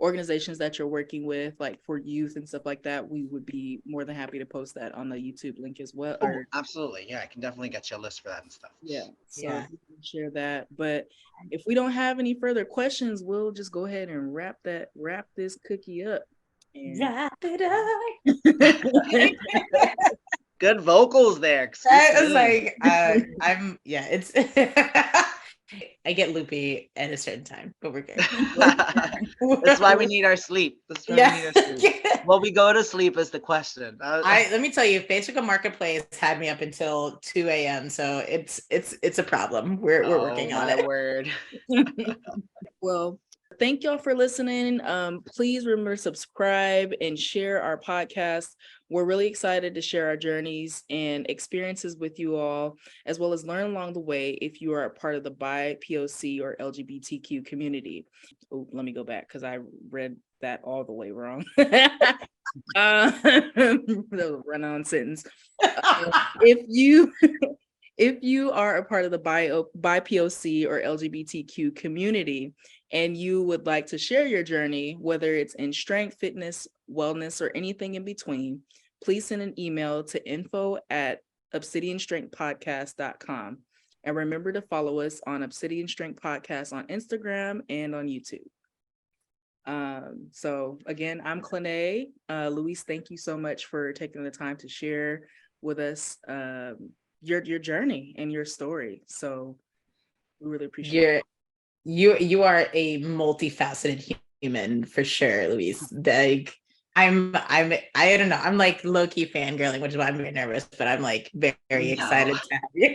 organizations that you're working with, like for youth and stuff like that, we would be more than happy to post that on the YouTube link as well. Oh, absolutely. Yeah, I can definitely get you a list for that and stuff. Yeah. So you can share that. But if we don't have any further questions, we'll just go ahead and wrap this cookie up. Wrap it up. Good vocals there. I was like, it's I get loopy at a certain time, but we're good. That's why we need our sleep. We need our sleep. Well, we go to sleep is the question. Let me tell you, Facebook Marketplace had me up until 2 a.m. So it's a problem. We're working on it. Word. Well, thank y'all for listening. Please remember to subscribe and share our podcast. We're really excited to share our journeys and experiences with you all, as well as learn along the way if you are a part of the BIPOC or LGBTQ community. Oh, let me go back because I read that all the way wrong. That was a run-on sentence. If you are a part of the BIPOC or LGBTQ community and you would like to share your journey, whether it's in strength, fitness, wellness, or anything in between, please send an email to info@obsidianstrengthpodcast.com. And remember to follow us on Obsidian Strength Podcast on Instagram and on YouTube. So again, I'm Clene. Luis, thank you so much for taking the time to share with us your journey and your story. So we really appreciate it. You are a multifaceted human for sure, Luis. Like I don't know. I'm like low-key fangirling, which is why I'm very nervous, but I'm like very excited to have you.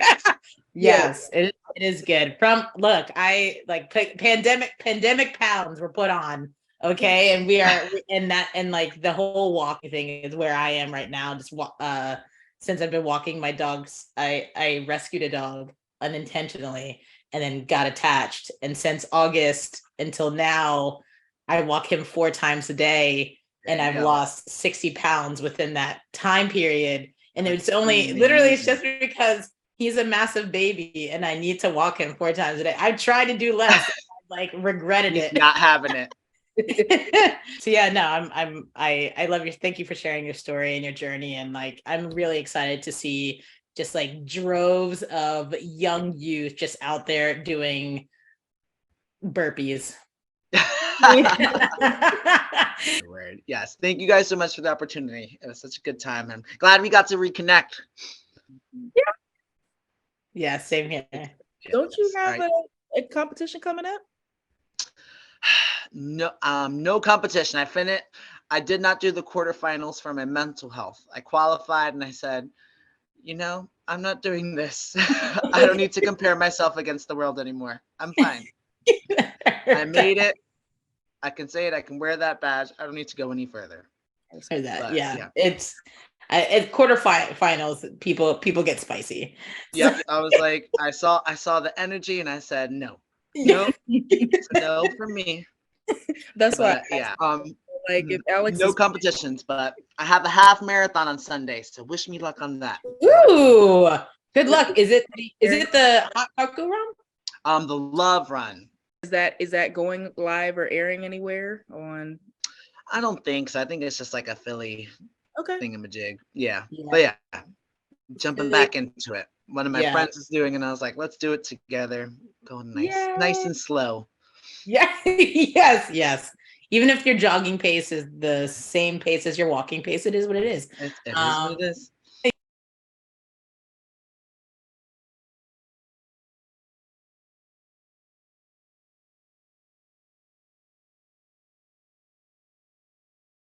Yes, it is good. I like pandemic pounds were put on. Okay. And we are in that, and like the whole walking thing is where I am right now. Just since I've been walking my dogs, I rescued a dog unintentionally and then got attached. And since August until now, I walk him 4 times a day, and I've lost 60 pounds within that time period. And it's only literally, it's just because he's a massive baby and I need to walk him 4 times a day. I've tried to do less, like regretted it. Not having it. So yeah, no, I love you. Thank you for sharing your story and your journey. And like, I'm really excited to see just like droves of young youth just out there doing burpees. Word. Yes. Thank you guys so much for the opportunity. It was such a good time. I'm glad we got to reconnect. Yeah, same here. Don't you have a competition coming up? No competition. I did not do the quarterfinals for my mental health. I qualified and I said, I'm not doing this. I don't need to compare myself against the world anymore. I'm fine. I made it. I can say it. I can wear that badge. I don't need to go any further. It's quarterfinals. People get spicy. Yep. I was like, I saw the energy and I said, no, no for me. That's why. Yeah. Like if Alex no competitions, but I have a half marathon on Sunday, so wish me luck on that. Ooh, good luck. Is it the hot cocoa run? The love run. Is that going live or airing anywhere on? I don't think so. I think it's just like a Philly thingamajig. Yeah. But yeah, jumping back into it. One of my friends is doing it, and I was like, let's do it together. Going nice and slow. Yeah. Yes. Even if your jogging pace is the same pace as your walking pace, it is what it is. It is what it is.